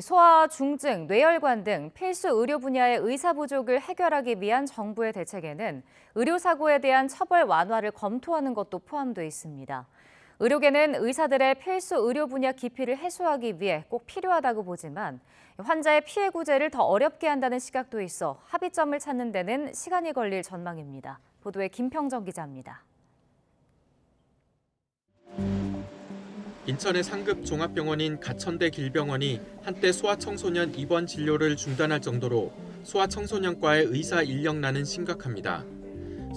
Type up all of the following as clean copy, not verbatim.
소아, 중증, 뇌혈관 등 필수 의료 분야의 의사 부족을 해결하기 위한 정부의 대책에는 의료사고에 대한 처벌 완화를 검토하는 것도 포함되어 있습니다. 의료계는 의사들의 필수 의료 분야 기피를 해소하기 위해 꼭 필요하다고 보지만 환자의 피해 구제를 더 어렵게 한다는 시각도 있어 합의점을 찾는 데는 시간이 걸릴 전망입니다. 보도에 김평정 기자입니다. 인천의 상급 종합병원인 가천대 길병원이 한때 소아청소년 입원 진료를 중단할 정도로 소아청소년과의 의사 인력난은 심각합니다.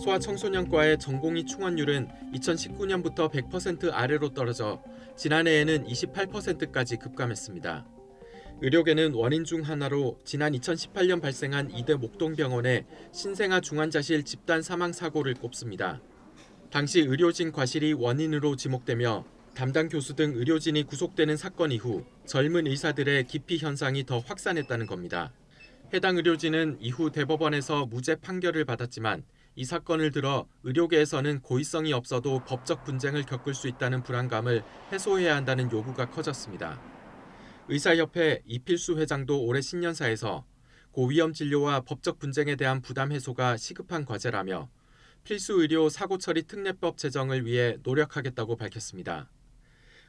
소아청소년과의 전공의 충원율은 2019년부터 100% 아래로 떨어져 지난해에는 28%까지 급감했습니다. 의료계는 원인 중 하나로 지난 2018년 발생한 이대 목동병원의 신생아 중환자실 집단 사망 사고를 꼽습니다. 당시 의료진 과실이 원인으로 지목되며 담당 교수 등 의료진이 구속되는 사건 이후 젊은 의사들의 기피 현상이 더 확산했다는 겁니다. 해당 의료진은 이후 대법원에서 무죄 판결을 받았지만 이 사건을 들어 의료계에서는 고의성이 없어도 법적 분쟁을 겪을 수 있다는 불안감을 해소해야 한다는 요구가 커졌습니다. 의사협회 이필수 회장도 올해 신년사에서 고위험 진료와 법적 분쟁에 대한 부담 해소가 시급한 과제라며 필수 의료 사고 처리 특례법 제정을 위해 노력하겠다고 밝혔습니다.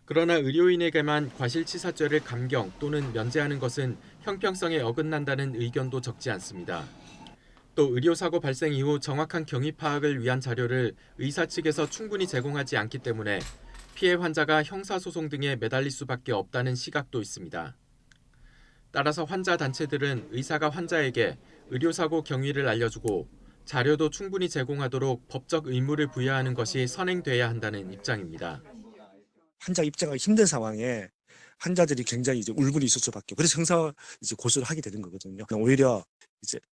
그러나 의료인에게만 과실치사죄를 감경 또는 면제하는 것은 형평성에 어긋난다는 의견도 적지 않습니다. 또 의료사고 발생 이후 정확한 경위 파악을 위한 자료를 의사 측에서 충분히 제공하지 않기 때문에 피해 환자가 형사소송 등에 매달릴 수밖에 없다는 시각도 있습니다. 따라서 환자 단체들은 의사가 환자에게 의료사고 경위를 알려주고 자료도 충분히 제공하도록 법적 의무를 부여하는 것이 선행돼야 한다는 입장입니다. 환자 입장하기 힘든 상황에 환자들이 굉장히 울분이 있을 수밖에. 그래서 형사 고소를 하게 되는 거거든요. 오히려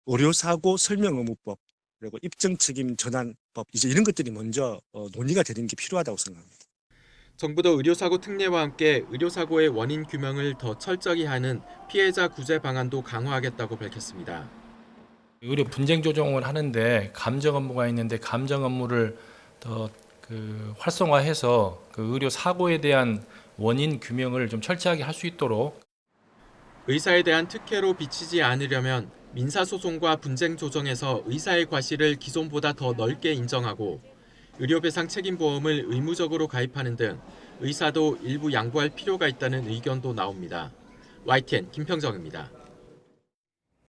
의료사고 설명의무법 그리고 입증 책임 전환법 이런 것들이 먼저 논의가 되는 게 필요하다고 생각합니다. 정부도 의료사고 특례와 함께 의료사고의 원인 규명을 더 철저히 하는 피해자 구제 방안도 강화하겠다고 밝혔습니다. 의료 분쟁 조정을 하는데 감정 업무가 있는데 감정 업무를 더 활성화해서 의료 사고에 대한 원인 규명을 좀 철저하게 할 수 있도록. 의사에 대한 특혜로 비치지 않으려면 민사소송과 분쟁 조정에서 의사의 과실을 기존보다 더 넓게 인정하고 의료배상 책임보험을 의무적으로 가입하는 등 의사도 일부 양보할 필요가 있다는 의견도 나옵니다. YTN 김평정입니다.